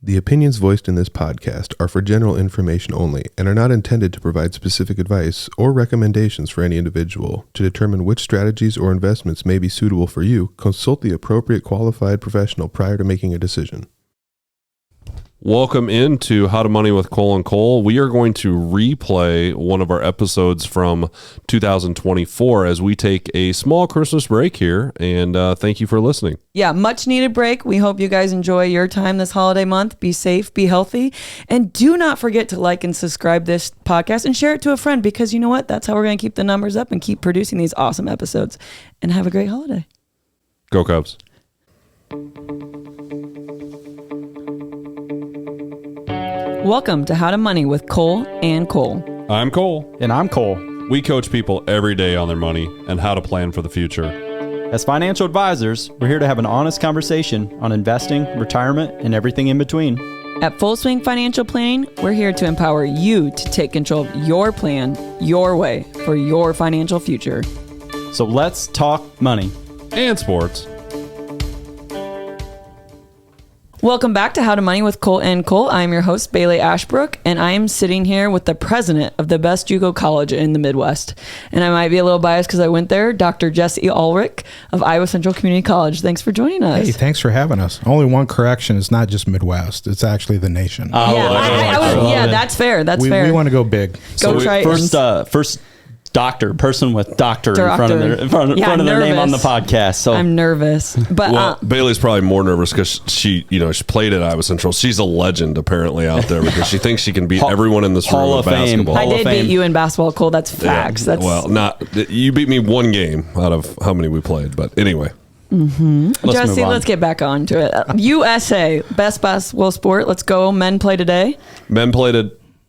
The opinions voiced in this podcast are for general information only and are not intended to provide specific advice or recommendations for any individual. To determine which strategies or investments may be suitable for you, consult the appropriate qualified professional prior to making a decision. Welcome into How to Money with Cole and Cole. We are going to replay one of our episodes from 2024 as we take a small Christmas break here, and thank you for listening. Yeah, much needed break. We hope you guys enjoy your time this holiday month. Be safe, be healthy, and do not forget to like and subscribe this podcast and share it to a friend, because you know what? That's how we're going to keep the numbers up and keep producing these awesome episodes. And have a great holiday. Go Cubs. Welcome to How to Money with Cole and Cole. I'm Cole. And I'm Cole. We coach people every day on their money and how to plan for the future. As financial advisors, we're here to have an honest conversation on investing, retirement, and everything in between. At Full Swing Financial Planning, we're here to empower you to take control of your plan, your way, for your financial future. So let's talk money. And sports. Welcome back to How to Money with Cole and Cole. I'm your host, Bailey Ashbrook, and I am sitting here with the president of the best JUCO college in the Midwest. And I might be a little biased because I went there, Dr. Jesse Ulrich of Iowa Central Community College. Thanks for joining us. Hey, thanks for having us. Only one correction. It's not just Midwest. It's actually the nation. That's fair. That's fair. We want to go big. Go Tritons. First person with doctor in front of their name on the podcast. So I'm nervous, but Bailey's probably more nervous because she played at Iowa Central. She's a legend apparently out there because she thinks she can beat everyone in this room Hall in of Fame. basketball. I did beat you in basketball, Cole. That's facts. Yeah, That's you beat me one game out of how many we played, but anyway. Jesse, let's get back on to it. USA, best basketball sport. Let's go. Men play today. Men play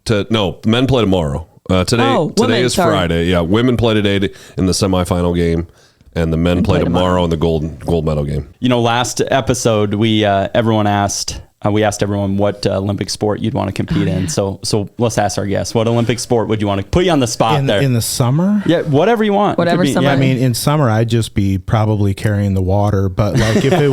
tomorrow. Today is Friday. Yeah, women play today in the semifinal game, and the men play tomorrow in the gold medal game. Last episode we asked everyone what Olympic sport you'd want to compete in. So let's ask our guests, what Olympic sport would you want to put you on the spot there? In the summer? Yeah, whatever you want. Whatever summer. Yeah, I mean, in summer, I'd just be probably carrying the water. But like if it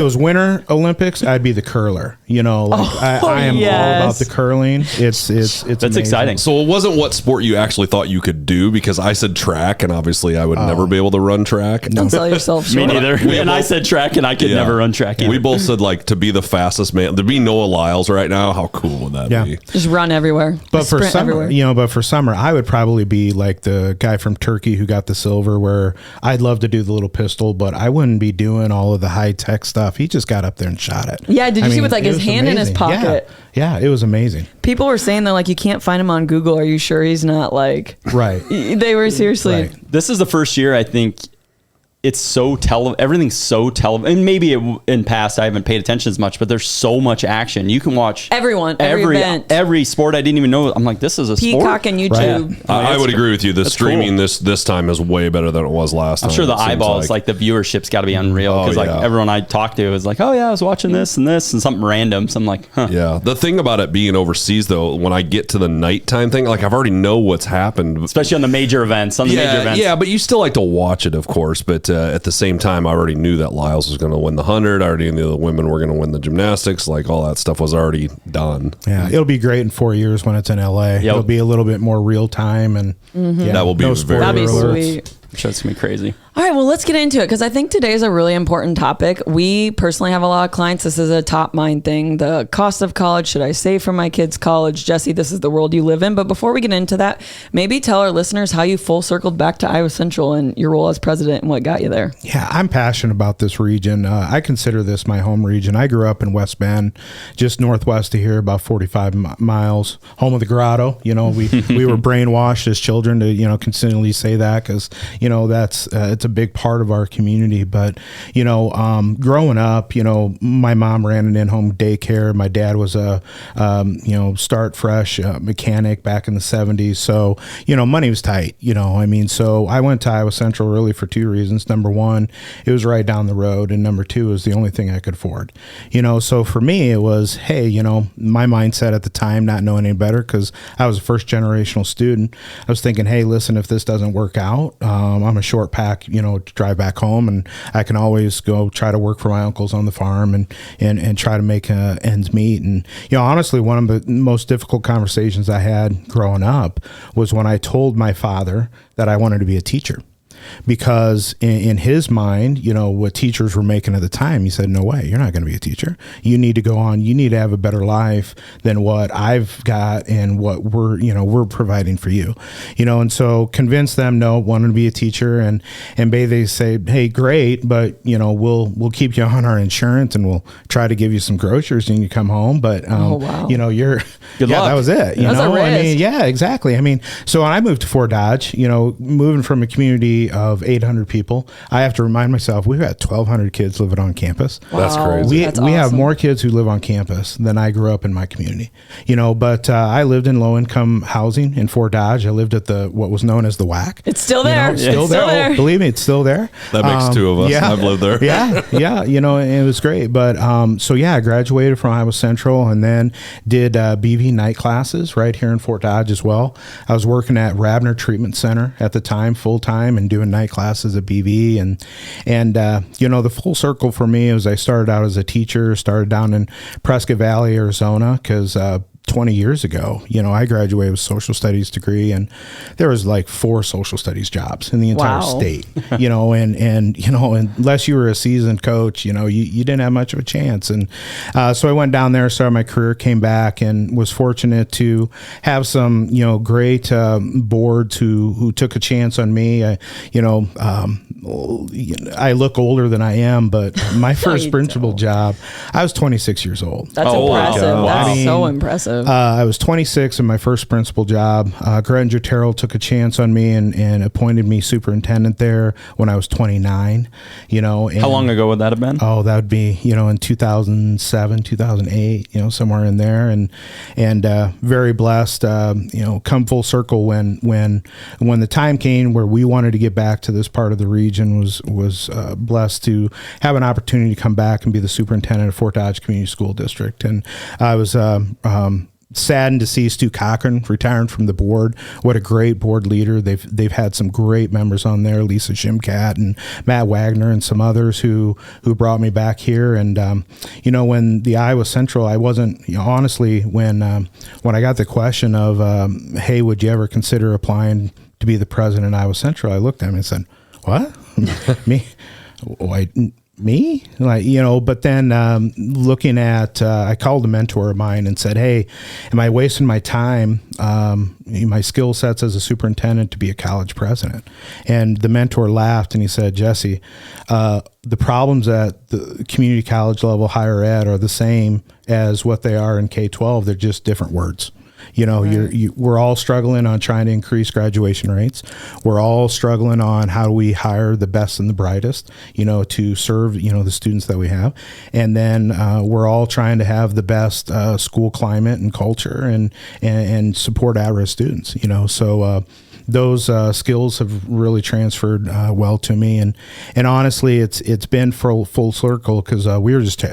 was winter Olympics, I'd be the curler. I am all about the curling. It's That's amazing. exciting. So it wasn't what sport you actually thought you could do, because I said track, and obviously I would never be able to run track. Don't sell yourself short. Me neither. I said track, and I could never run track either. We both said to be the fastest man. To be Noah Lyles right now, how cool would that be? Just run everywhere. But for summer, everywhere. I would probably be like the guy from Turkey who got the silver, where I'd love to do the little pistol, but I wouldn't be doing all of the high tech stuff. He just got up there and shot it. Yeah, did you see with his hand in his pocket? Yeah, it was amazing. People were saying that you can't find him on Google. Are you sure he's not right? They were seriously. Right. This is the first year I think it's so everything's so and maybe in past I haven't paid attention as much, but there's so much action. You can watch every event, every sport I didn't even know. I'm like, this is a Peacock sport. and YouTube. Right. I would agree with you. The streaming cool. this time is way better than it was last time. I'm sure the eyeballs, the viewership's got to be unreal, because everyone I talked to was like, oh yeah, I was watching this and something random. So I'm like, huh. Yeah. The thing about it being overseas though, when I get to the nighttime thing, I've already know what's happened, especially on the major events. Yeah, but you still like to watch it, of course. But at the same time, I already knew that Lyles was going to win the 100. I already knew the women were going to win the gymnastics. All that stuff was already done. Yeah, it'll be great in 4 years when it's in LA. It'll be a little bit more real time, and that will be that'd be sweet. I'm sure it's going to be crazy. All right, well, let's get into it, because I think today is a really important topic. We personally have a lot of clients. This is a top mind thing. The cost of college. Should I save for my kids' college? Jesse, this is the world you live in. But before we get into that, maybe tell our listeners how you full circled back to Iowa Central and your role as president and what got you there. Yeah, I'm passionate about this region. I consider this my home region. I grew up in West Bend, just northwest of here, about 45 miles, home of the Grotto. We were brainwashed as children to, continually say that, because, that's it's a big part of our community. But, growing up, my mom ran an in-home daycare. My dad was a, start fresh mechanic back in the 70s. So, money was tight, so I went to Iowa Central really for two reasons. Number one, it was right down the road. And number two, it was the only thing I could afford, so for me, it was, hey, my mindset at the time, not knowing any better, because I was a first generational student. I was thinking, hey, listen, if this doesn't work out, I'm a short pack, to drive back home, and I can always go try to work for my uncles on the farm and try to make ends meet. And, honestly, one of the most difficult conversations I had growing up was when I told my father that I wanted to be a teacher. Because in his mind, what teachers were making at the time, he said, no way, you're not going to be a teacher. You need to go on. You need to have a better life than what I've got and what we're providing for you. And so convince them, no, wanting to be a teacher. And they say, hey, great, but, we'll keep you on our insurance and we'll try to give you some groceries and you come home. But, wow. you're, Good luck. that was it. That's a risk. Yeah, exactly. So when I moved to Fort Dodge, moving from a community of 800 people, I have to remind myself we've got 1,200 kids living on campus. That's Wow. crazy. That's We have awesome. more kids who live on campus than I grew up in my community. But I lived in low income housing in Fort Dodge. I lived at what was known as the WAC. It's still there. Still there. Oh, believe me, it's still there. That makes two of us. Yeah. I've lived there. Yeah. And it was great. But I graduated from Iowa Central and then did BV night classes right here in Fort Dodge as well. I was working at Rabner Treatment Center at the time, full time, and doing night classes at BV. And the full circle for me was I started out as a teacher, started down in Prescott Valley, Arizona, because 20 years ago, I graduated with a social studies degree, and there was like 4 social studies jobs in the entire Wow. state, and unless you were a seasoned coach, you didn't have much of a chance. And so I went down there, started my career, came back, and was fortunate to have some, great boards who took a chance on me. I look older than I am, but my first you principal don't. job, I was 26 years old. That's Oh, wow. impressive. Wow. That's I mean, so impressive. I was 26 in my first principal job. Granger Terrell took a chance on me and appointed me superintendent there when I was 29. And, How long ago would that have been? Oh, that would be in 2007, 2008. Somewhere in there, and very blessed. Come full circle when the time came where we wanted to get back to this part of the region. Was blessed to have an opportunity to come back and be the superintendent of Fort Dodge Community School District, and I was saddened to see Stu Cochran retiring from the board. What a great board leader. They've had some great members on there, Lisa Shimkat and Matt Wagner and some others who brought me back here. And when the Iowa Central, I wasn't honestly when I got the question of hey, would you ever consider applying to be the president of Iowa Central, I looked at him and said, what? Me? Me? But then looking at, I called a mentor of mine and said, hey, am I wasting my time, my skill sets as a superintendent to be a college president? And the mentor laughed and he said, Jesse, the problems at the community college level, higher ed, are the same as what they are in K-12. They're just different words. We're all struggling on trying to increase graduation rates. We're all struggling on how do we hire the best and the brightest, to serve, the students that we have. And then we're all trying to have the best school climate and culture and support at-risk students, So those skills have really transferred well to me. And honestly, it's been full circle because we were just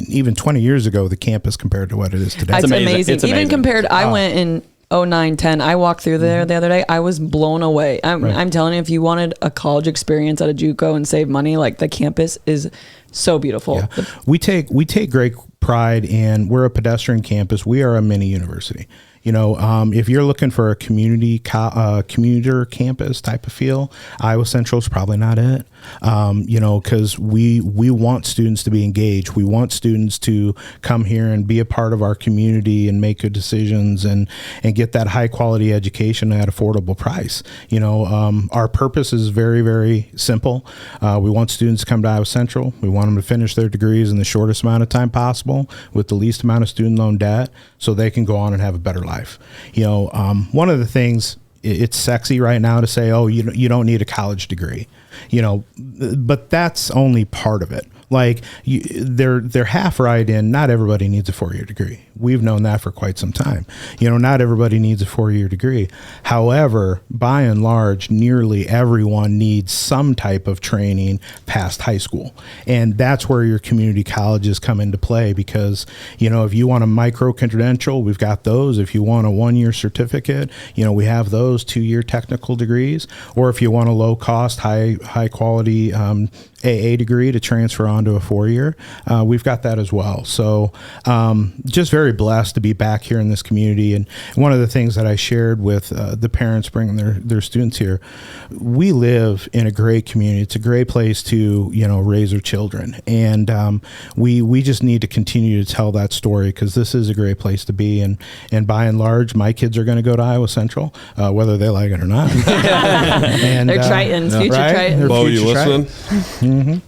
even 20 years ago, the campus compared to what it is today. It's amazing. It's amazing. Even compared, I went in 09, 10. I walked through there the other day. I was blown away. I'm telling you, if you wanted a college experience at a JUCO and save money, like the campus is so beautiful. Yeah. We take great pride in, we're a pedestrian campus. We are a mini university. If you're looking for a commuter campus type of feel, Iowa Central is probably not it. Because we want students to be engaged. We want students to come here and be a part of our community and make good decisions and get that high quality education at affordable price. Our purpose is very, very simple. We want students to come to Iowa Central. We want them to finish their degrees in the shortest amount of time possible with the least amount of student loan debt so they can go on and have a better life. One of the things, it's sexy right now to say, oh, you don't need a college degree, but that's only part of it. Like they're half right in not everybody needs a 4-year degree. We've known that for quite some time. Not everybody needs a 4-year degree. However, by and large, nearly everyone needs some type of training past high school. And that's where your community colleges come into play because, if you want a micro-credential, we've got those. If you want a 1-year certificate, we have those 2-year technical degrees. Or if you want a low-cost, high-quality AA degree to transfer onto a 4-year, we've got that as well. So just very blessed to be back here in this community. And one of the things that I shared with the parents bringing their students here, we live in a great community. It's a great place to raise our children, and we just need to continue to tell that story because this is a great place to be. And by and large, my kids are going to go to Iowa Central, whether they like it or not. And, they're Tritons, future Tritons. Bo, you listening? Mm-hmm.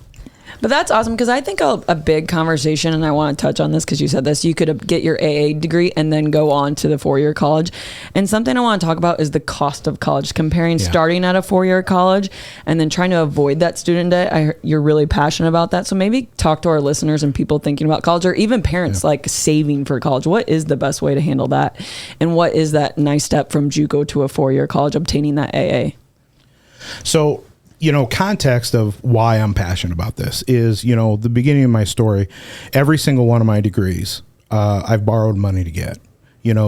But that's awesome because I think a big conversation, and I want to touch on this because you said this, you could get your AA degree and then go on to the 4-year college. And something I want to talk about is the cost of college, comparing starting at a 4-year college and then trying to avoid that student debt. You're really passionate about that. So maybe talk to our listeners and people thinking about college, or even parents like saving for college. What is the best way to handle that? And what is that nice step from JUCO to a 4-year college, obtaining that AA? So, context of why I'm passionate about this is, the beginning of my story, every single one of my degrees, I've borrowed money to get.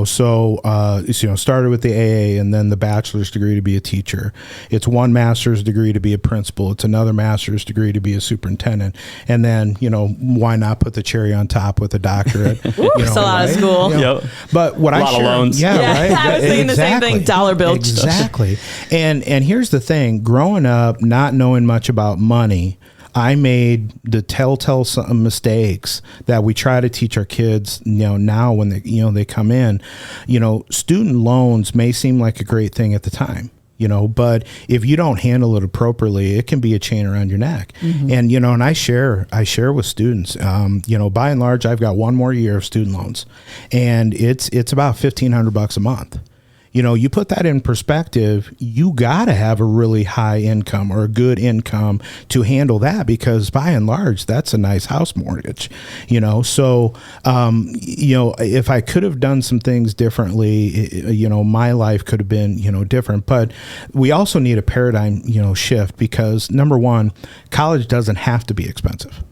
Started with the AA and then the bachelor's degree to be a teacher. It's one master's degree to be a principal. It's another master's degree to be a superintendent. And then, why not put the cherry on top with a doctorate? It's a lot of school. Yep. But what a lot of loans. Yeah, right. I was thinking the same thing. Dollar bill. Exactly. And here's the thing: growing up, not knowing much about money, I made the telltale mistakes that we try to teach our kids, now when they come in. Student loans may seem like a great thing at the time, but if you don't handle it appropriately, it can be a chain around your neck. Mm-hmm. And, and I share with students, by and large, I've got one more year of student loans, and it's about $1,500 a month. You put that in perspective, you got to have a really high income or a good income to handle that, because by and large, that's a nice house mortgage, So, if I could have done some things differently, my life could have been, different. But we also need a paradigm, shift, because number one, college doesn't have to be expensive.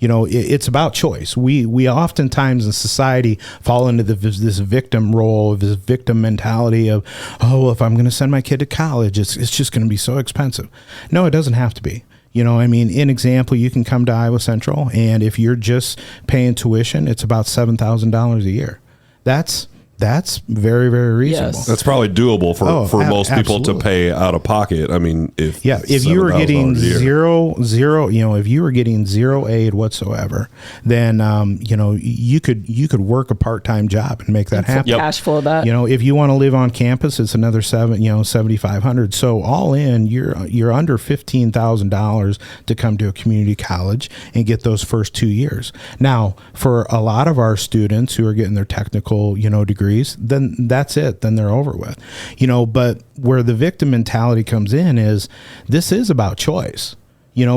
It's about choice. We oftentimes in society fall into this victim role, this victim mentality of, if I'm going to send my kid to college, it's just going to be so expensive. No, it doesn't have to be. In example, you can come to Iowa Central, and if you're just paying tuition, it's about $7,000 a year. That's very, very reasonable. Yes. That's probably doable for most people absolutely. to pay out of pocket. I mean, if you were getting zero, if you were getting zero aid whatsoever, then you could work a part-time job and make that happen. Cash flow that. If you want to live on campus, it's another $7,500. So all in, you're under $15,000 to come to a community college and get those first 2 years. Now, for a lot of our students who are getting their technical degrees, then that's it. Then they're over with, but where the victim mentality comes in is this is about choice.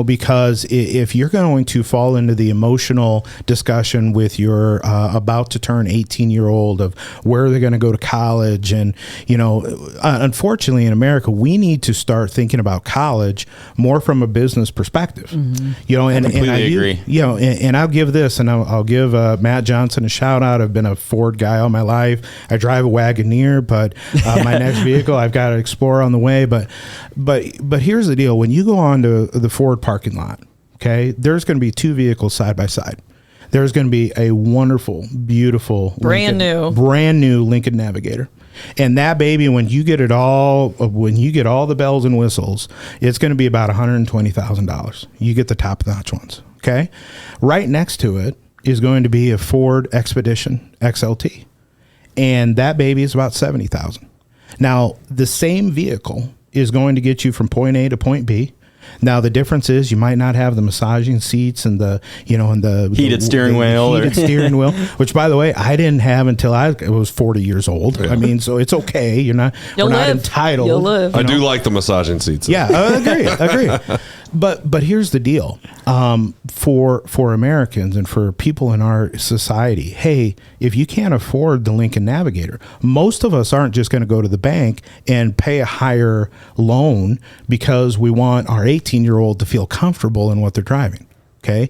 Because if you're going to fall into the emotional discussion with your about to turn 18-year-old of where they're going to go to college, and unfortunately in America, we need to start thinking about college more from a business perspective. Mm-hmm. I completely agree. And I'll give this, and I'll give Matt Johnson a shout out. I've been a Ford guy all my life. I drive a Wagoneer, but my next vehicle, I've got an Explorer on the way. But here's the deal: when you go on to the Ford parking lot, okay, there's going to be two vehicles side by side. There's going to be a wonderful, beautiful, brand new Lincoln Navigator. And that baby, when you get all the bells and whistles, it's going to be about $120,000. You get the top notch ones. Okay. Right next to it is going to be a Ford Expedition XLT. And that baby is about $70,000. Now, the same vehicle is going to get you from point A to point B. Now the difference is you might not have the massaging seats and the heated steering wheel, which by the way I didn't have until I was 40 years old. Yeah. I mean, so it's okay. We're not entitled. You'll live. I do like the massaging seats. Yeah, I agree. But here's the deal. For Americans and for people in our society, hey, if you can't afford the Lincoln Navigator, most of us aren't just going to go to the bank and pay a higher loan because we want our 18-year-old to feel comfortable in what they're driving. Okay.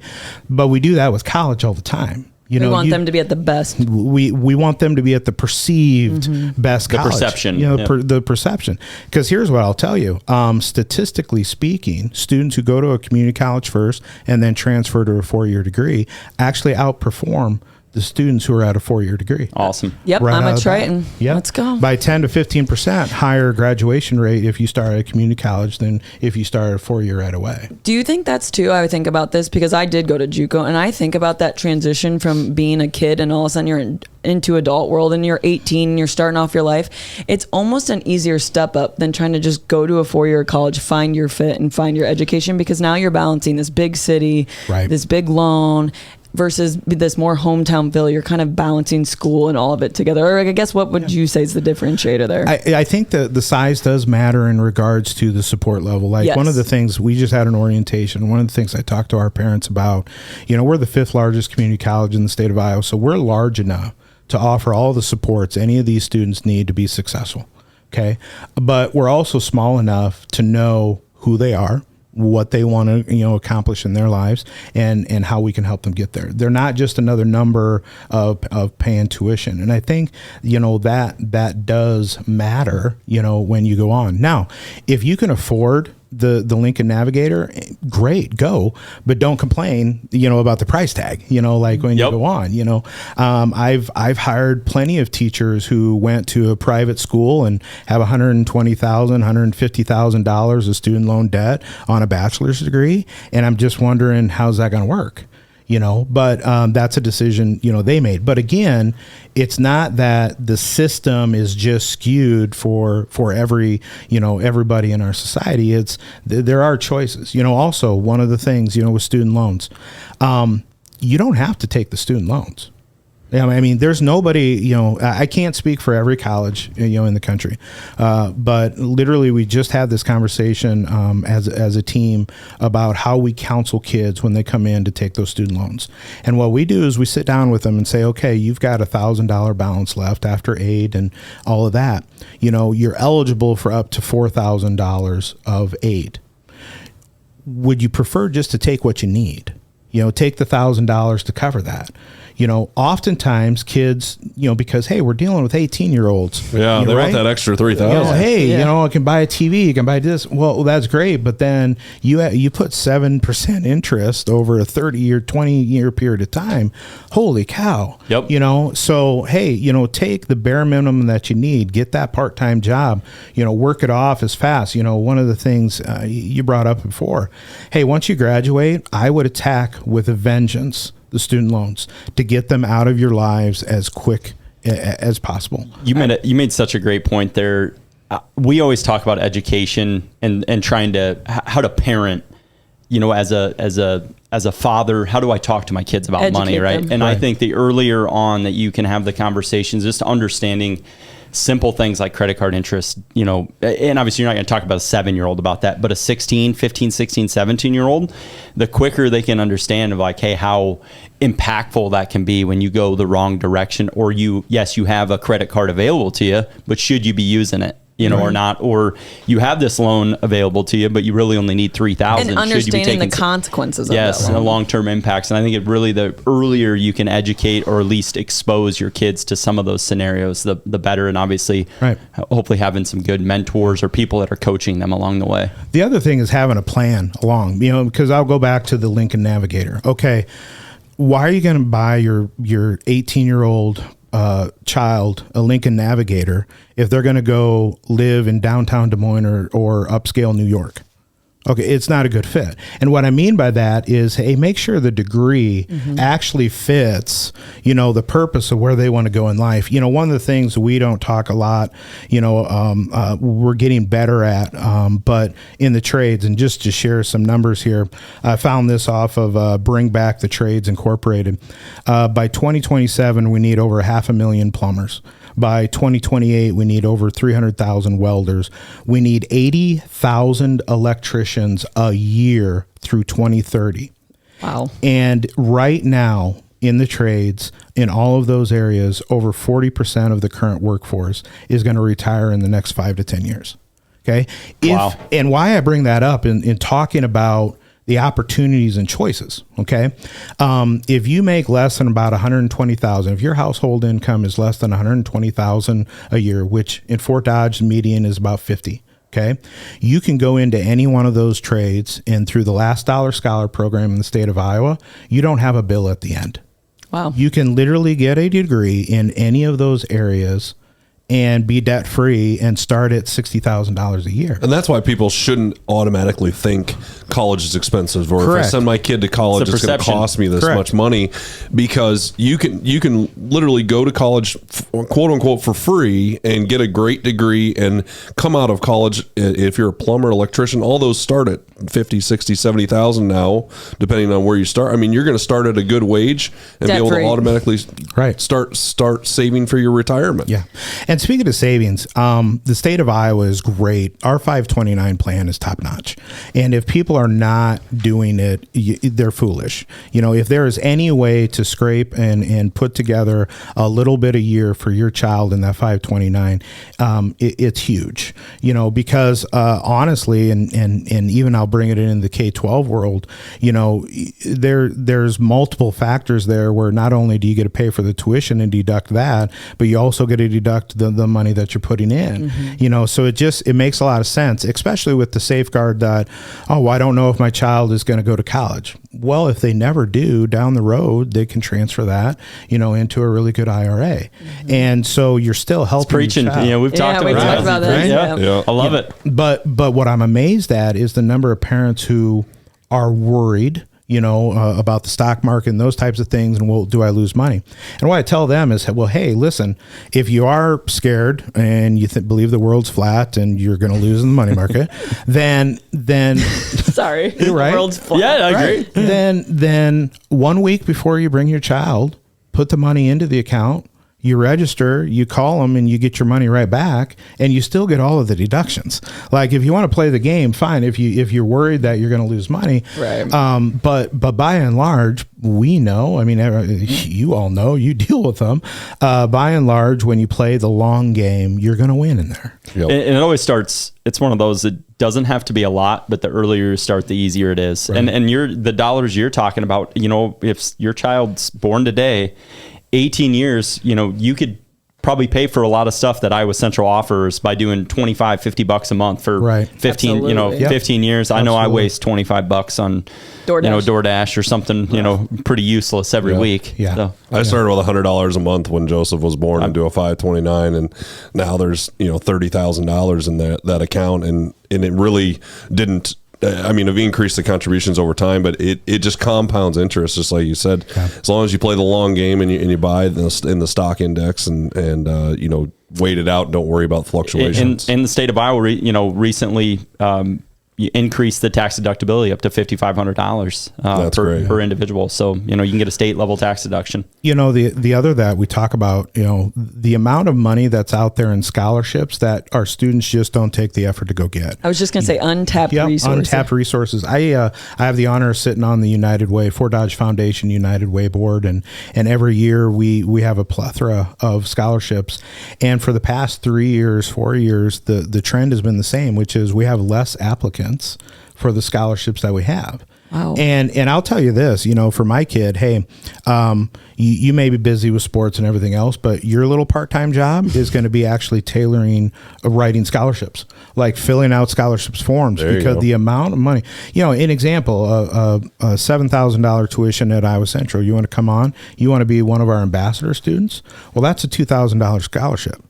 But we do that with college all the time. We want them to be at the best. We want them to be at the perceived best college. The perception. The perception. Because here's what I'll tell you. Statistically speaking, students who go to a community college first and then transfer to a 4-year degree actually outperform the students who are at a 4-year degree. Awesome. Yep, Right I'm out a of the bat. Triton. Yep. Let's go. By 10 to 15% higher graduation rate if you start at a community college than if you start at a 4-year right away. Do you think that's too? I think about this because I did go to JUCO, and I think about that transition from being a kid and all of a sudden you're into adult world and you're 18 and you're starting off your life. It's almost an easier step up than trying to just go to a 4-year college, find your fit and find your education, because now you're balancing this big city, Right. this big loan, versus this more hometown feel. You're kind of balancing school and all of it together. Or I guess what would you say is the differentiator there? I think that the size does matter in regards to the support level. Like Yes. one of the things, we just had an orientation. One of the things I talked to our parents about, we're the 5th largest community college in the state of Iowa. So we're large enough to offer all the supports any of these students need to be successful. Okay. But we're also small enough to know who they are, what they want to accomplish in their lives, and how we can help them get there. They're not just another number of paying tuition. And I think that does matter when you go on. Now, if you can afford the Lincoln Navigator, great, go, but don't complain about the price tag like when you go on. I've hired plenty of teachers who went to a private school and have $120,000 $150,000 of student loan debt on a bachelor's degree, and I'm just wondering, how's that going to work? But that's a decision, they made. But again, it's not that the system is just skewed for every, everybody in our society. It's, there are choices. Also one of the things, with student loans, you don't have to take the student loans. I mean, there's nobody, I can't speak for every college, in the country. But literally we just had this conversation as a team about how we counsel kids when they come in to take those student loans. And what we do is we sit down with them and say, okay, you've got $1,000 balance left after aid and all of that. You're eligible for up to $4,000 of aid. Would you prefer just to take what you need? Take the $1,000 to cover that. Oftentimes kids, because, hey, we're dealing with 18-year-olds. Yeah, they right? want that extra $3,000. Hey, I can buy a TV, you can buy this. Well, that's great, but then you put 7% interest over a 30-year, 20-year period of time. Holy cow. Yep. So, hey, take the bare minimum that you need, get that part-time job, work it off as fast. One of the things you brought up before, hey, once you graduate, I would attack with a vengeance the student loans to get them out of your lives as quick as possible. You made such a great point there. We always talk about education and trying to how to parent. As a father, how do I talk to my kids about money, right? Them. And I think the earlier on that you can have the conversations, just understanding simple things like credit card interest, and obviously you're not going to talk about a 7-year-old about that, but a 16, 15, 16, 17-year-old, the quicker they can understand of like, hey, how impactful that can be when you go the wrong direction, or you have a credit card available to you, but should you be using it? Or not, or you have this loan available to you, but you really only need $3,000. And understanding the consequences of that and loan. the long-term impacts. And I think the earlier you can educate or at least expose your kids to some of those scenarios, the better. And obviously, hopefully having some good mentors or people that are coaching them along the way. The other thing is having a plan along, because I'll go back to the Lincoln Navigator. Okay, why are you going to buy your 18-year-old child a Lincoln Navigator if they're going to go live in downtown Des Moines or upscale New York? Okay, it's not a good fit. And what I mean by that is, hey, make sure the degree actually fits, the purpose of where they want to go in life. One of the things we don't talk a lot, we're getting better at, but in the trades, and just to share some numbers here, I found this off of Bring Back the Trades Incorporated. By 2027, we need over 500,000 plumbers. By 2028, we need over 300,000 welders. We need 80,000 electricians tuitions a year through 2030. Wow. And right now in the trades, in all of those areas, over 40% of the current workforce is going to retire in the next 5 to 10 years. Okay. Wow. And why I bring that up in talking about the opportunities and choices. Okay. If you make less than about 120,000, if your household income is less than 120,000 a year, which in Fort Dodge, the median is about 50. Okay. You can go into any one of those trades, and through the Last Dollar Scholar program in the state of Iowa, you don't have a bill at the end. Wow. You can literally get a degree in any of those areas and be debt free and start at $60,000 a year. And that's why people shouldn't automatically think college is expensive, or Correct. if I send my kid to college, it's going to cost me this Correct. much money, because you can literally go to college, quote unquote, for free and get a great degree and come out of college. If you're a plumber, electrician, all those start at 50, 60, 70,000 now, depending on where you start. I mean, you're going to start at a good wage and be able to Debt-free. automatically Right. start saving for your retirement. Yeah. And speaking of savings, the state of Iowa is great. Our 529 plan is top notch. And if people are not doing it, they're foolish. You know, if there is any way to scrape and put together a little bit a year for your child in that 529, it's huge, you know, because honestly, and even I'll bring it in the K-12 world, you know, there's multiple factors there where not only do you get to pay for the tuition and deduct that, but you also get to deduct the money that you're putting in, you know, so it makes a lot of sense, especially with the safeguard that, oh, I don't know if my child is going to go to college. Well, if they never do, down the road, they can transfer that, you know, into a really good IRA. And so you're still helping. It's preaching. your child. You know, we've talked we about talked about that. Right? Yeah. Yeah. I love it. But what I'm amazed at is the number of parents who are worried, you know, about the stock market and those types of things. And, well, do I lose money? And what I tell them is, well, hey, listen, if you are scared and you believe the world's flat and you're going to lose in the money market, then Sorry. You're right. The world's flat. Yeah, I agree. right, then 1 week before you bring your child, put the money into the account. You register, you call them, and you get your money right back, and you still get all of the deductions. Like, if you want to play the game, fine. If you're worried that you're going to lose money, Right. But by and large, we know. I mean, you all know. You deal with them. By and large, when you play the long game, you're going to win in there. Yep. And it always starts, it's one of those that doesn't have to be a lot, but the earlier you start, the easier it is. Right. And the dollars you're talking about, you know, if your child's born today, 18 years, you know, you could probably pay for a lot of stuff that Iowa Central offers by doing $25-$50 a month for Right. 15, you know, Absolutely. 15 years. I know I Absolutely. waste $25 on, DoorDash. you know, DoorDash or something, you know, pretty useless every week. Yeah. So, I started with $100 a month when Joseph was born and do a 529, and now there's, you know, $30,000 in that account, and it really didn't. I mean, I've increased the contributions over time, but it just compounds interest, just like you said. Yeah. As long as you play the long game and you buy in the stock index and you know, wait it out, don't worry about fluctuations. in the state of Iowa, you know, recently you increase the tax deductibility up to $5,500 per individual. So, you know, you can get a state level tax deduction. You know, the other that we talk about, you know, the amount of money that's out there in scholarships that our students just don't take the effort to go get. I was just going to say untapped Yep, resources. untapped resources. I have the honor of sitting on the United Way, Fort Dodge Foundation United Way board, and every year we have a plethora of scholarships. And for the past 4 years, the trend has been the same, which is we have less applicants for the scholarships that we have. Wow. And I'll tell you this, you know, for my kid, hey, you may be busy with sports and everything else, but your little part-time job is going to be actually tailoring, writing scholarships, like filling out scholarships forms, There you because go. the amount of money, you know, an example, a $7,000 tuition at Iowa Central, you want to come on, you want to be one of our ambassador students. Well, that's a $2,000 scholarship.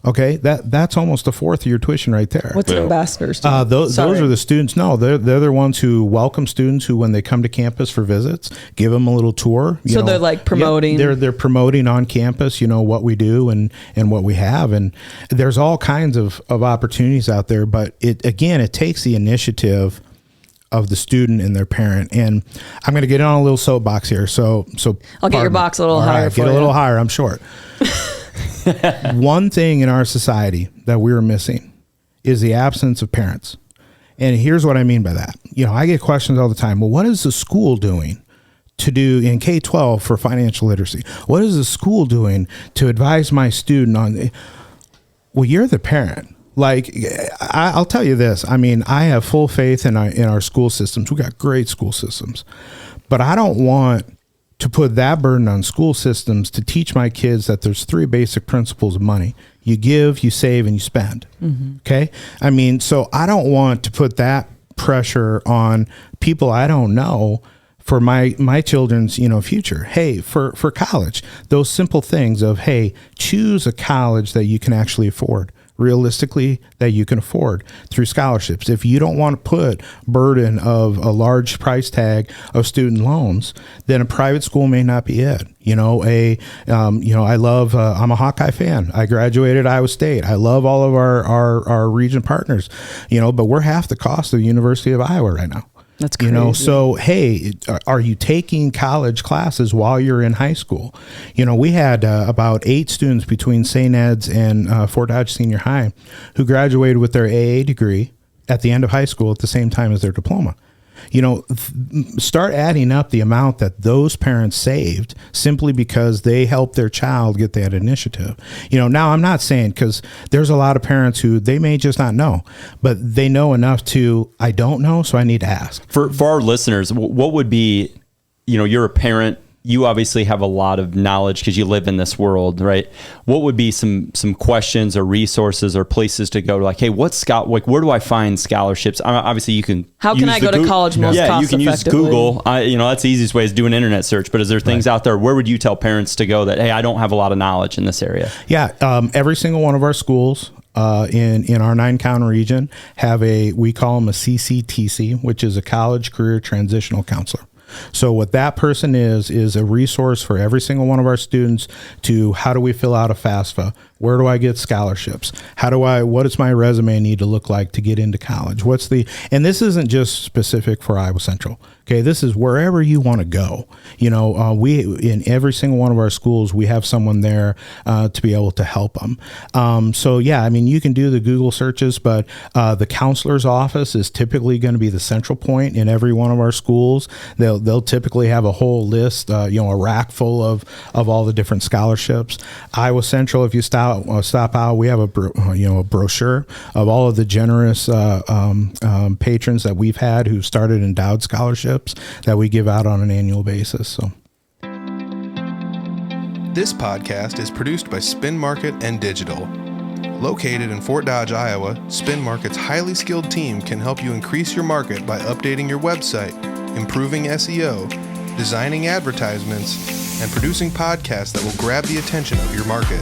Okay, that's almost a fourth of your tuition right there. What's an Yeah. ambassador? Those are the students. No, they're the ones who welcome students who, when they come to campus for visits, give them a little tour. So they're like promoting. Yeah, they're promoting on campus, you know, what we do and what we have, and there's all kinds of opportunities out there. But it takes the initiative of the student and their parent. And I'm going to get on a little soapbox here. So I'll get your box a little All higher right, for get a you. little higher. I'm short. One thing in our society that we're missing is the absence of parents. And here's what I mean by that. I get questions all the time. Well, what is the school doing to do in K-12 for financial literacy? What is the school doing to advise my student on? Well, you're the parent. Like, I'll tell you this. I mean, I have full faith in our school systems. We got great school systems, but I don't want to put that burden on school systems to teach my kids that there's 3 basic principles of money. You give, you save, and you spend. Okay. I mean, so I don't want to put that pressure on people I don't know for my children's, future. Hey, for college, those simple things of, hey, choose a college that you can actually afford, realistically, that you can afford through scholarships. If you don't want to put burden of a large price tag of student loans, then a private school may not be it. I love, I'm a Hawkeye fan. I graduated Iowa State. I love all of our region partners, but we're half the cost of the University of Iowa right now. That's crazy. So, hey, are you taking college classes while you're in high school? We had about 8 students between St. Ed's and Fort Dodge Senior High who graduated with their AA degree at the end of high school at the same time as their diploma. Start adding up the amount that those parents saved simply because they helped their child get that initiative. Now I'm not saying, because there's a lot of parents who they may just not know, but they know enough to, I don't know, so I need to ask. For our listeners, what would be, you're a parent, you obviously have a lot of knowledge because you live in this world, right? What would be some questions or resources or places to go to, like, hey, where do I find scholarships? Obviously, you can. How can I go to college most cost effectively? You can use Google. That's the easiest way is do an internet search. But is there things out there? Where would you tell parents to go that, hey, I don't have a lot of knowledge in this area? Yeah, every single one of our schools in our 9-county region have we call them a CCTC, which is a college career transitional counselor. So what that person is a resource for every single one of our students to, how do we fill out a FAFSA? Where do I get scholarships? What does my resume need to look like to get into college? And this isn't just specific for Iowa Central. Okay. This is wherever you want to go. We, in every single one of our schools, we have someone there, to be able to help them. You can do the Google searches, but, the counselor's office is typically going to be the central point in every one of our schools. They'll typically have a whole list, a rack full of all the different scholarships. Iowa Central, if you stop out, we have a brochure of all of the generous patrons that we've had who started endowed scholarships that we give out on an annual basis. So, this podcast is produced by Spin Market and Digital. Located in Fort Dodge, Iowa, Spin Market's highly skilled team can help you increase your market by updating your website, improving SEO, designing advertisements, and producing podcasts that will grab the attention of your market.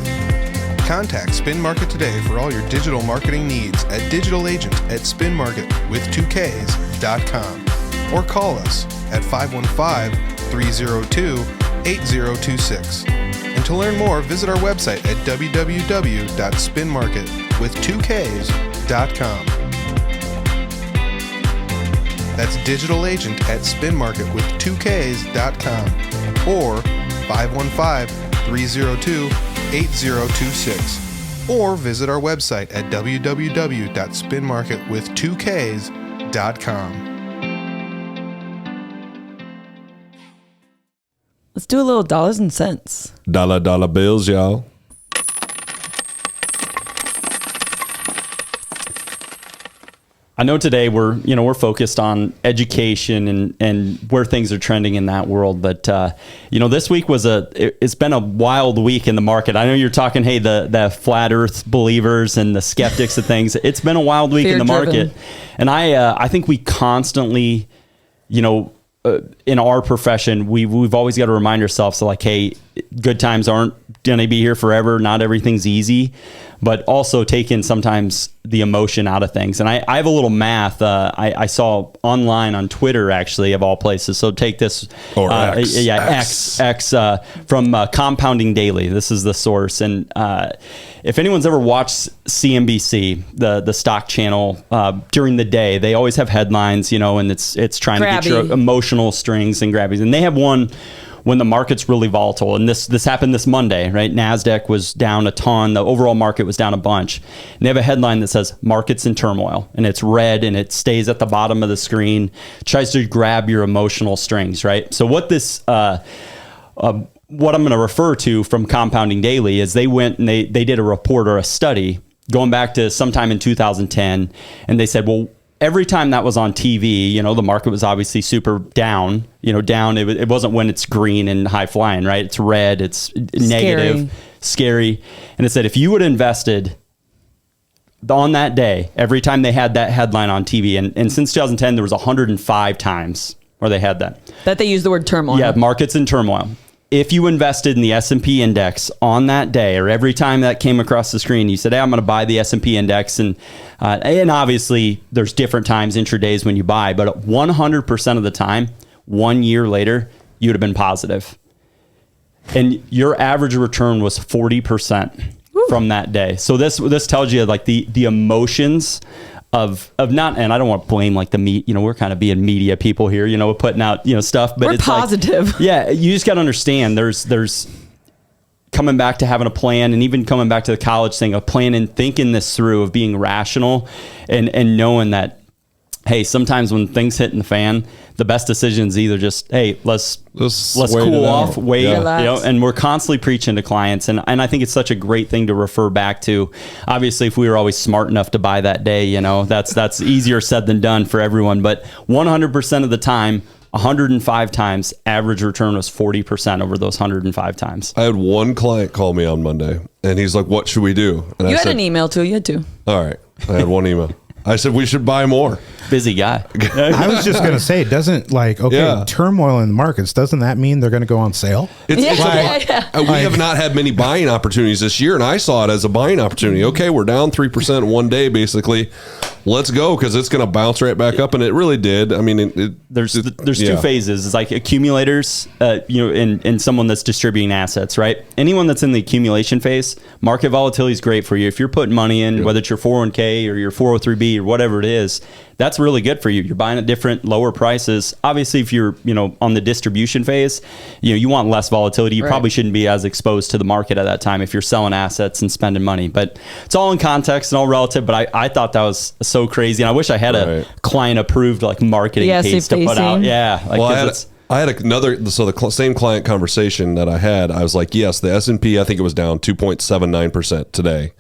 Contact Spin Market today for all your digital marketing needs at digitalagent@spinmarket.com or call us at 515-302-8026. And to learn more, visit our website at www.spinmarket.com. That's digitalagent@spinmarket.com or 515-302-8026. Or visit our website at www.spinmarket.com. Let's do a little dollars and cents. Dollar bills, y'all. I know today we're focused on education and where things are trending in that world, but this week it's been a wild week in the market. I know you're talking, hey, the flat Earth believers and the skeptics of things. It's been a wild week in the market, and I think we constantly, in our profession, we've always got to remind ourselves, like, hey, good times aren't going to be here forever. Not everything's easy, but also take in sometimes the emotion out of things. And I have a little math I saw online on Twitter, actually, of all places. So take this, or X from Compounding Daily. This is the source. And if anyone's ever watched CNBC, the stock channel, during the day, they always have headlines, and it's trying to get your emotional strings and grabbies. And they have one when the market's really volatile, and this happened this Monday, right? NASDAQ was down a ton. The overall market was down a bunch. And they have a headline that says market's in turmoil, and it's red and it stays at the bottom of the screen, tries to grab your emotional strings, right? So what this, what I'm going to refer to from Compounding Daily is they went and they did a report or a study going back to sometime in 2010. And they said, well, every time that was on TV, the market was obviously super down, down. It wasn't when it's green and high flying, right? It's red, it's negative, scary. And it said, if you would have invested on that day, every time they had that headline on TV, and since 2010, there was 105 times where they had that they use the word turmoil. Yeah, market's in turmoil. If you invested in the S&P index on that day, or every time that came across the screen, you said, hey, I'm going to buy the S&P index. And obviously there's different times, intradays when you buy, but 100% of the time, 1 year later, you would have been positive. And your average return was 40% from that day. So this tells you like the emotions of not, and I don't want to blame like the meat, we're kind of being media people here, we're putting out, stuff, but we're positive. Like, yeah, you just got to understand there's coming back to having a plan, and even coming back to the college thing, a plan and thinking this through, of being rational and knowing that, hey, sometimes when things hit in the fan, the best decision is either just, hey, let's cool off, wait, and we're constantly preaching to clients. And I think it's such a great thing to refer back to. Obviously, if we were always smart enough to buy that day, that's easier said than done for everyone. But 100% of the time, 105 times, average return was 40% over those 105 times. I had one client call me on Monday, and he's like, what should we do? And I said, an email too. You had two. All right. I had one email. I said, we should buy more. Busy guy. I was just going to say, turmoil in the markets, doesn't that mean they're going to go on sale? We have not had many buying opportunities this year, and I saw it as a buying opportunity. Okay, we're down 3% one day, basically. Let's go, because it's going to bounce right back up, and it really did. I mean, there's two phases. It's like accumulators, and someone that's distributing assets, right? Anyone that's in the accumulation phase, market volatility is great for you. If you're putting money in, whether it's your 401k or your 403b or whatever it is, that's really good for you. You're buying at different lower prices. Obviously, if you're, on the distribution phase, you want less volatility. You probably shouldn't be as exposed to the market at that time if you're selling assets and spending money. But it's all in context and all relative. But I thought that was so crazy. And I wish I had a client approved like marketing case to put out. Yeah. I had the same client conversation that I had. I was like, yes, the S&P, I think it was down 2.79% today.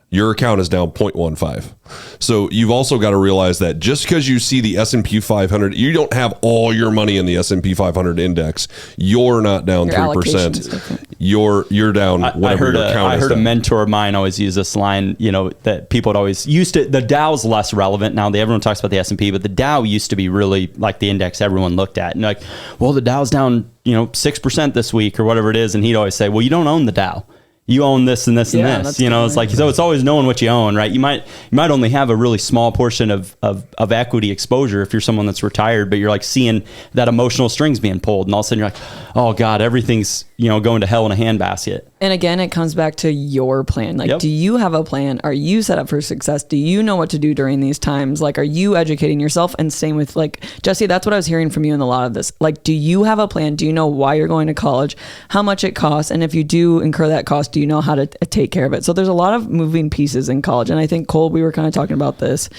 Your account is down 0.15. So you've also got to realize that just because you see the S&P 500, you don't have all your money in the S&P 500 index. You're not down 3%. You're down whatever your account is. I heard a mentor of mine always use this line, that people had always used to. The Dow's less relevant now. Everyone talks about the S&P, but the Dow used to be really like the index everyone looked at. And like, well, the Dow's down, 6% this week or whatever it is. And he'd always say, well, you don't own the Dow. You own this and this and this, it's like, so it's always knowing what you own, right? You might only have a really small portion of equity exposure if you're someone that's retired, but you're like seeing that emotional strings being pulled, and all of a sudden you're like, oh God, everything's, going to hell in a handbasket. And again, it comes back to your plan. Like, do you have a plan? Are you set up for success? Do you know what to do during these times? Like, are you educating yourself? And same with like, Jesse, that's what I was hearing from you in a lot of this. Like, do you have a plan? Do you know why you're going to college? How much it costs? And if you do incur that cost, do you know how to take care of it? So there's a lot of moving pieces in college. And I think, Cole, we were kind of talking about this.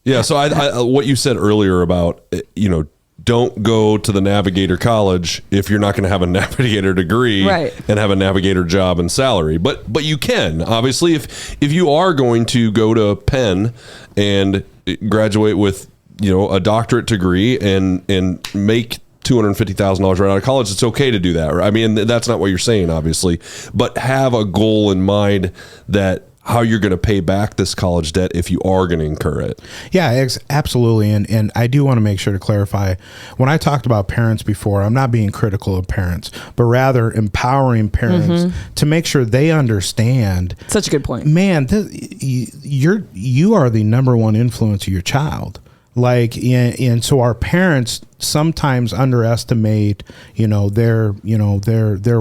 Yeah. So I what you said earlier about, don't go to the Navigator College if you're not going to have a Navigator degree and have a Navigator job and salary. But you can, obviously, if you are going to go to Penn and graduate with, a doctorate degree and make $250,000 right out of college, it's okay to do that. Right? I mean, that's not what you're saying, obviously, but have a goal in mind that how you're going to pay back this college debt if you are going to incur it. Yeah, absolutely. And I do want to make sure to clarify, when I talked about parents before, I'm not being critical of parents, but rather empowering parents to make sure they understand. Such a good point. Man, you are the number one influence of your child. Like, and so our parents sometimes underestimate, their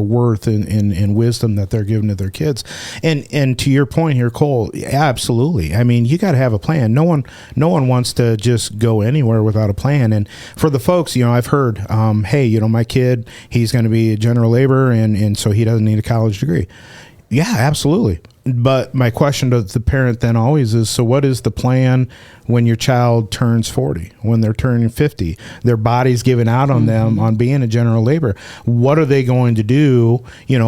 worth and wisdom that they're giving to their kids. And to your point here, Cole, absolutely. I mean, you got to have a plan. No one wants to just go anywhere without a plan. And for the folks, I've heard, hey, my kid, he's going to be a general laborer, and so he doesn't need a college degree. Yeah, absolutely. But my question to the parent then always is, so what is the plan when your child turns 40, when they're turning 50, their body's giving out on them on being a general laborer? What are they going to do?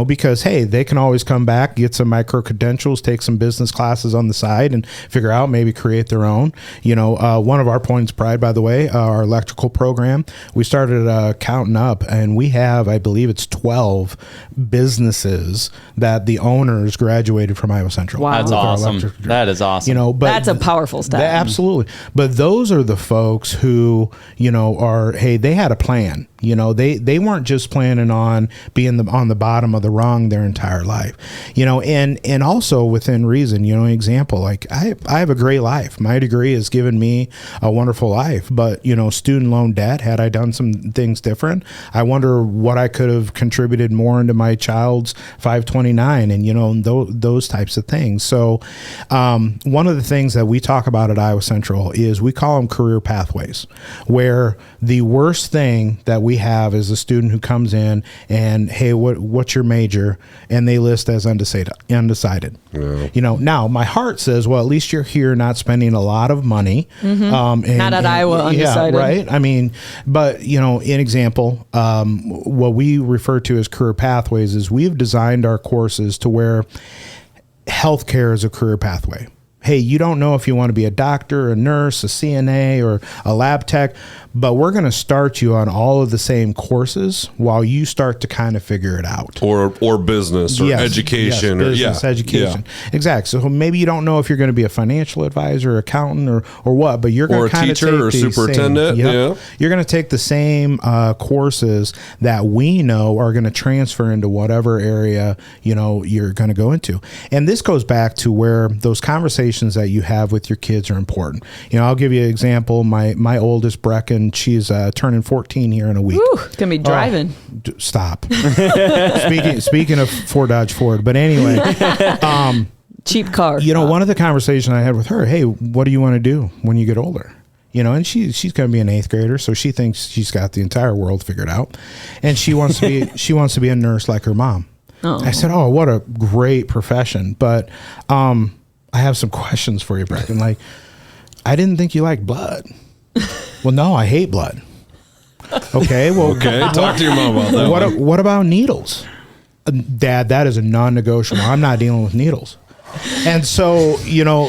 Because, hey, they can always come back, get some micro credentials, take some business classes on the side and figure out, maybe create their own. One of our points of pride, by the way, our electrical program, we started counting up, and we have, I believe it's 12 businesses that the owners graduated from Iowa Central. Wow. That's awesome. That is awesome. But that's a powerful stat. Absolutely. But those are the folks who, are, hey, they had a plan. They weren't just planning on being on the bottom of the rung their entire life, and also within reason, example, like I have a great life. My degree has given me a wonderful life, but, student loan debt, had I done some things different, I wonder what I could have contributed more into my child's 529 and, those types of things. So one of the things that we talk about at Iowa Central is we call them career pathways, where the worst thing that we have is a student who comes in and, hey, what's your major? And they list as undecided. Yeah. Now my heart says, well, at least you're here not spending a lot of money. Not at Iowa undecided. Yeah, right. I mean, but, an example, what we refer to as career pathways is we've designed our courses to where healthcare is a career pathway. Hey, you don't know if you want to be a doctor, a nurse, a CNA, or a lab tech, but we're going to start you on all of the same courses while you start to kind of figure it out. Or business or education. Business, education. Yeah. Exactly. So maybe you don't know if you're going to be a financial advisor, accountant, or what, but you're going to kind of take or superintendent. You're going to take the same courses that we know are going to transfer into whatever area, you're going to go into. And this goes back to where those conversations that you have with your kids are important. I'll give you an example. My oldest, Brecken, she's turning 14 here in a week. Ooh, gonna be driving. Stop. Speaking of Dodge Ford, but anyway, cheap car. One of the conversations I had with her, hey, what do you want to do when you get older? And she's going to be an 8th grader, so she thinks she's got the entire world figured out, and she wants to be a nurse like her mom. Oh. I said, oh, what a great profession, but I have some questions for you, Brecken. Like, I didn't think you liked blood. Well, no, I hate blood. Okay, well, talk to your mom about that. What about needles? Dad, that is a non-negotiable. I'm not dealing with needles. And so,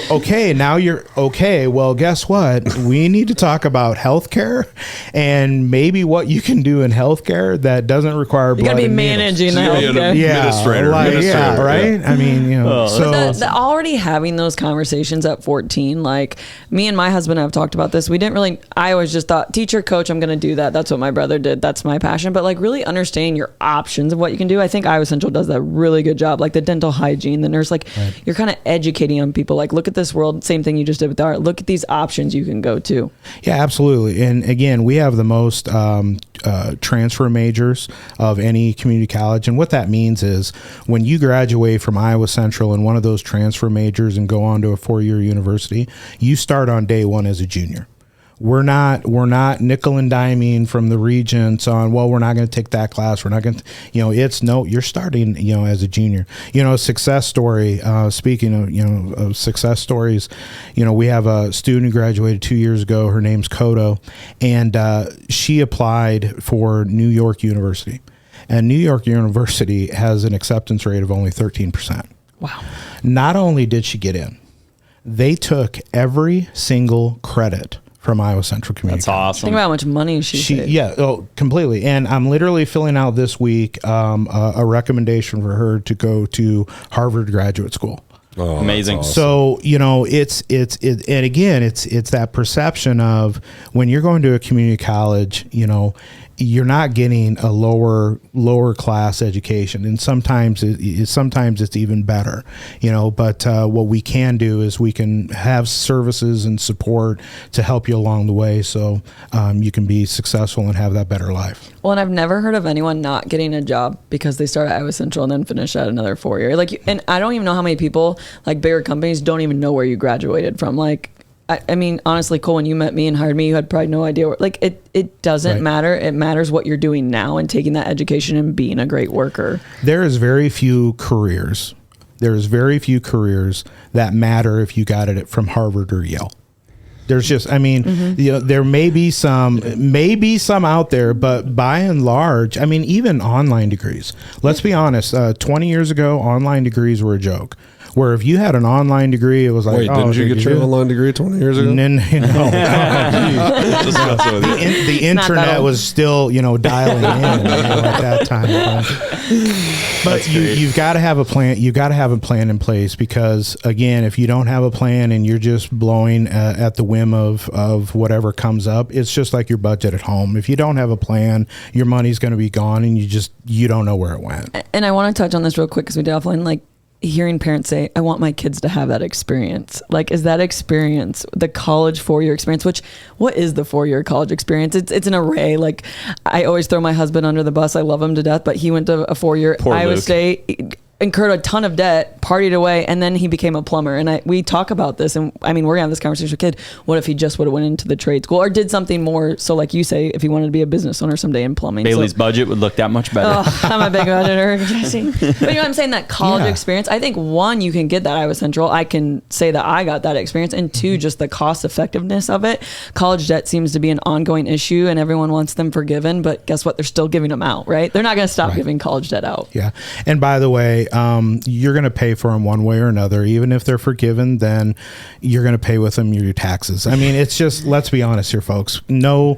okay, now you're okay. Well, guess what? We need to talk about healthcare and maybe what you can do in healthcare that doesn't require blood. You gotta be managing the healthcare. Administrator. Right? Yeah. I mean, so the already having those conversations at 14, like me and my husband have talked about this. I always just thought teacher, coach, I'm going to do that. That's what my brother did. That's my passion. But like really understanding your options of what you can do. I think Iowa Central does that really good job. Like the dental hygiene, the nurse, like you're kind of educating on people, like look at this world, same thing you just did with art, look at these options you can go to. Yeah, absolutely. And again, we have the most transfer majors of any community college, and what that means is when you graduate from Iowa Central in one of those transfer majors and go on to a 4-year university, you start on day one as a junior. We're not nickel and diming from the regents on, well, we're not going to take that class. We're not going to, you're starting, as a junior. Success story, speaking of success stories, we have a student who graduated 2 years ago. Her name's Kodo, and she applied for New York University. And New York University has an acceptance rate of only 13%. Wow. Not only did she get in, they took every single credit from Iowa Central Community. That's awesome. Think about how much money she paid. Yeah, completely. And I'm literally filling out this week a recommendation for her to go to Harvard Graduate School. Oh, amazing. Awesome. So, it's that perception of when you're going to a community college, you're not getting a lower class education, and sometimes it's even better, but what we can do is we can have services and support to help you along the way, so you can be successful and have that better life. Well, and I've never heard of anyone not getting a job because they start at Iowa Central and then finish at another 4-year. And I don't even know how many people, bigger companies, don't even know where you graduated from. I mean, honestly, Cole, when you met me and hired me, you had probably no idea. It doesn't matter. It matters what you're doing now and taking that education and being a great worker. There is very few careers. That matter if you got it from Harvard or Yale. There's just, there may be some out there, but by and large, even online degrees. Let's be honest. 20 years ago, online degrees were a joke. Where if you had an online degree, it was like, didn't you get your online degree 20 years ago? The internet was still, dialing in at that time. But you've got to have a plan. You've got to have a plan in place because, again, if you don't have a plan and you're just blowing at the whim of whatever comes up, it's just like your budget at home. If you don't have a plan, your money's going to be gone and you don't know where it went. And I want to touch on this real quick because we did offline, hearing parents say, I want my kids to have that experience. Is that experience the college 4-year experience, what is the 4-year college experience? It's an array. I always throw my husband under the bus. I love him to death, but he went to a 4-year Iowa State, incurred a ton of debt, partied away, and then he became a plumber. And we talk about this, and we're gonna have this conversation with kid. What if he just would have went into the trade school or did something more? So like you say, if he wanted to be a business owner someday in plumbing, Bailey's budget would look that much better. I'm a big budgeter, Jesse. But you know what I'm saying? That college experience. I think one, you can get that Iowa Central. I can say that I got that experience, and two, just the cost effectiveness of it. College debt seems to be an ongoing issue, and everyone wants them forgiven. But guess what? They're still giving them out, right? They're not going to stop giving college debt out. Yeah. And by the way, you're going to pay for them one way or another. Even if they're forgiven, then you're going to pay with them your taxes. It's just, let's be honest here, folks. No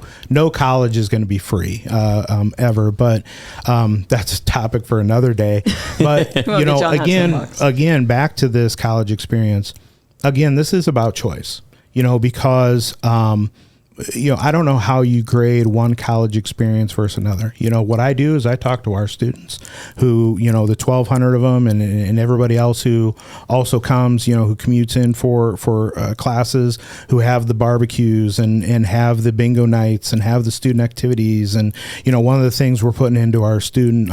college is going to be free ever, but that's a topic for another day. But again, back to this college experience. Again, this is about choice. Because I don't know how you grade one college experience versus another. What I do is I talk to our students who, the 1,200 of them and everybody else who also comes, who commutes in for classes, who have the barbecues and have the bingo nights and have the student activities. And, one of the things we're putting into our student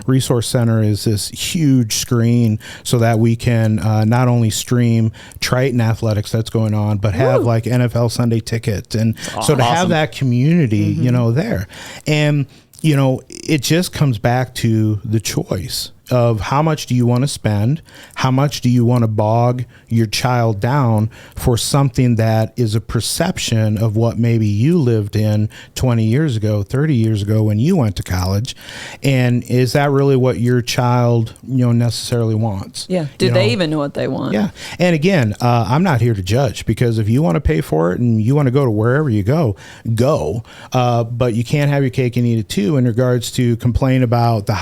resource center is this huge screen so that we can not only stream Triton athletics that's going on, but have like NFL Sunday Ticket and so to have that community, there. And, it just comes back to the choice of how much do you want to spend? How much do you want to bog your child down for something that is a perception of what maybe you lived in 20 years ago, 30 years ago when you went to college? And is that really what your child, necessarily wants? Yeah. Do they even know what they want? Yeah. And again, I'm not here to judge because if you want to pay for it and you want to go to wherever you go. But you can't have your cake and eat it too in regards to complain about the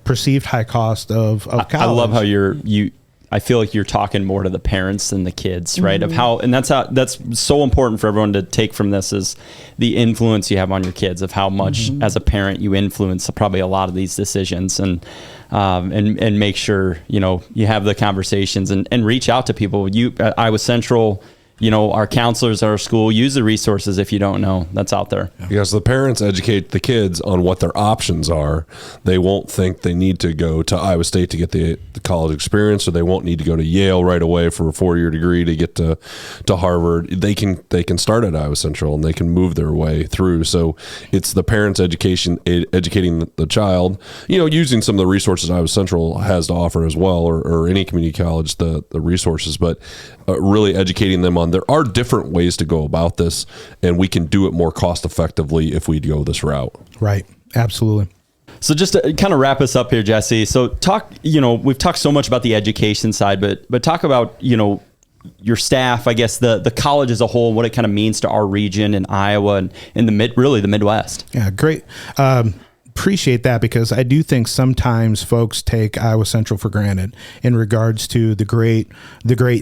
perceived high cost of college. I love how I feel like you're talking more to the parents than the kids, right? Of how, and that's so important for everyone to take from this is the influence you have on your kids, of how much as a parent you influence probably a lot of these decisions, and make sure, you have the conversations and reach out to people. Iowa Central, our counselors at our school, use the resources if you don't know that's out there. Because the parents educate the kids on what their options are. They won't think they need to go to Iowa State to get the college experience, or they won't need to go to Yale right away for a 4-year degree to get to Harvard. They can start at Iowa Central and they can move their way through. So it's the parents' educating the child, using some of the resources Iowa Central has to offer as well, or any community college, the resources, but really educating them on there are different ways to go about this, and we can do it more cost effectively if we go this route. Right. Absolutely. So just to kind of wrap us up here, Jesse. So we've talked so much about the education side, but talk about, your staff, I guess the college as a whole, what it kind of means to our region in Iowa and in the Midwest. Yeah, great. Appreciate that, because I do think sometimes folks take Iowa Central for granted in regards to the great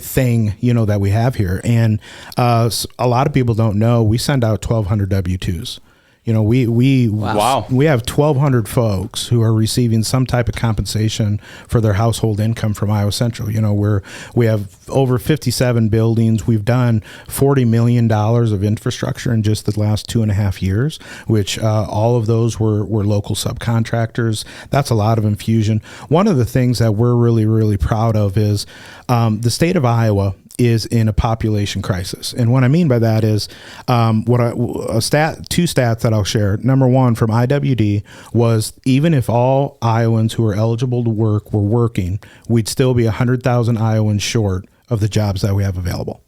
thing, that we have here. And a lot of people don't know we send out 1,200 W-2s. You know, we Wow. we have 1,200 folks who are receiving some type of compensation for their household income from Iowa Central. You know, we have over 57 buildings. We've done $40 million of infrastructure in just the last 2.5 years, which all of those were local subcontractors. That's a lot of infusion. One of the things that we're really, really proud of is the state of Iowa is in a population crisis. And what I mean by that is two stats that I'll share. Number one from IWD was even if all Iowans who are eligible to work were working, we'd still be 100,000 Iowans short of the jobs that we have available.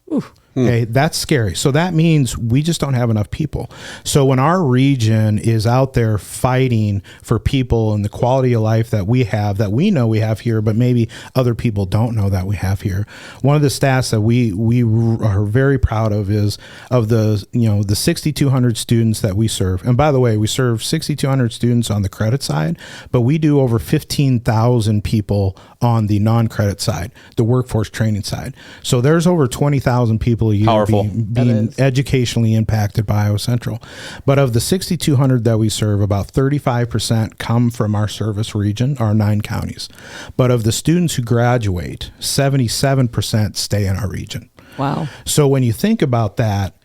Okay, that's scary. So that means we just don't have enough people. So when our region is out there fighting for people and the quality of life that we have, that we know we have here, but maybe other people don't know that we have here. One of the stats that we are very proud of is of the 6,200 students that we serve. And by the way, we serve 6,200 students on the credit side, but we do over 15,000 people on the non-credit side, the workforce training side. So there's over 20,000 people a year Powerful. being educationally impacted by Iowa Central. But of the 6,200 that we serve, about 35% come from our service region, our 9 counties. But of the students who graduate, 77% stay in our region. Wow. So when you think about that,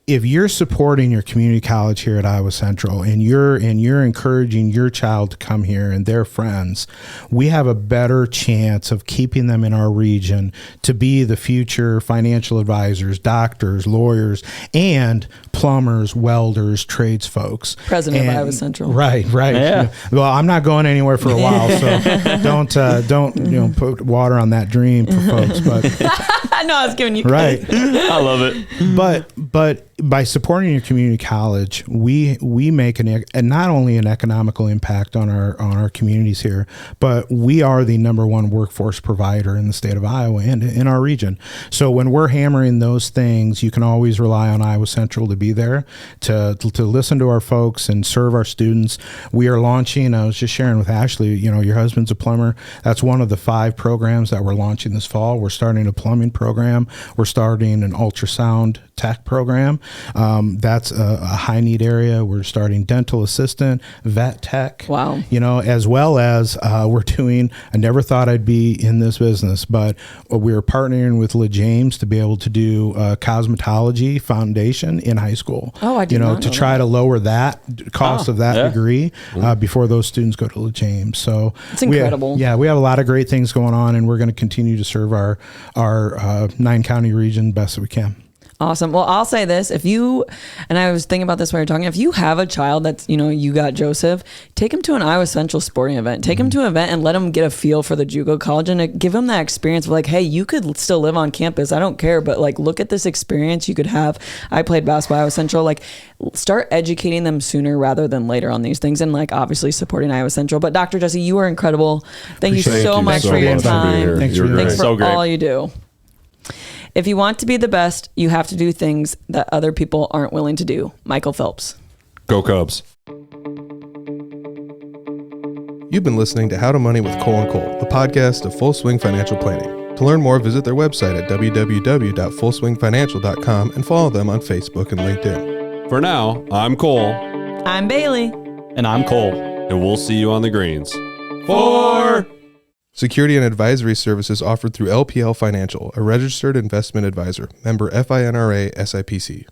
if you're supporting your community college here at Iowa Central and you're encouraging your child to come here and their friends, we have a better chance of keeping them in our region to be the future financial advisors, doctors, lawyers, and plumbers, welders, trades folks. President of Iowa Central. Right. Yeah. Well, I'm not going anywhere for a while, so don't put water on that dream for folks. But No, I was giving you right. I love it. But by supporting your community college, we make not only an economical impact on our communities here, but we are the number one workforce provider in the state of Iowa and in our region. So when we're hammering those things, you can always rely on Iowa Central to be there to listen to our folks and serve our students. We are launching, I was just sharing with Ashley, your husband's a plumber. That's one of the 5 programs that we're launching this fall. We're starting a plumbing program. We're starting an ultrasound tech program. That's a high need area. We're starting dental assistant, vet tech. Wow. As well as we're doing, I never thought I'd be in this business, but we're partnering with James to be able to do cosmetology foundation in high school. Oh, I did not know to try that. to lower that cost of that yeah. degree before those students go to James. So It's incredible. We have a lot of great things going on, and we're going to continue to serve our 9 county region best that we can. Awesome. Well, I'll say this. And I was thinking about this while you're talking, if you have a child that's, you got Joseph, take him to an Iowa Central sporting event. Take him to an event and let him get a feel for the JUCO college and give him that experience of hey, you could still live on campus. I don't care, but look at this experience you could have. I played basketball at Iowa Central. Start educating them sooner rather than later on these things and obviously supporting Iowa Central. But Dr. Jesse, you are incredible. Thank you so much for your time. Thanks for Thanks for So great. all you do. If you want to be the best, you have to do things that other people aren't willing to do. Michael Phelps. Go Cubs. You've been listening to How to Money with Cole & Cole, the podcast of Full Swing Financial Planning. To learn more, visit their website at www.fullswingfinancial.com and follow them on Facebook and LinkedIn. For now, I'm Cole, I'm Bailey. And I'm Cole. and we'll see you on the greens. 4. Security and advisory services offered through LPL Financial, a registered investment advisor, member FINRA SIPC.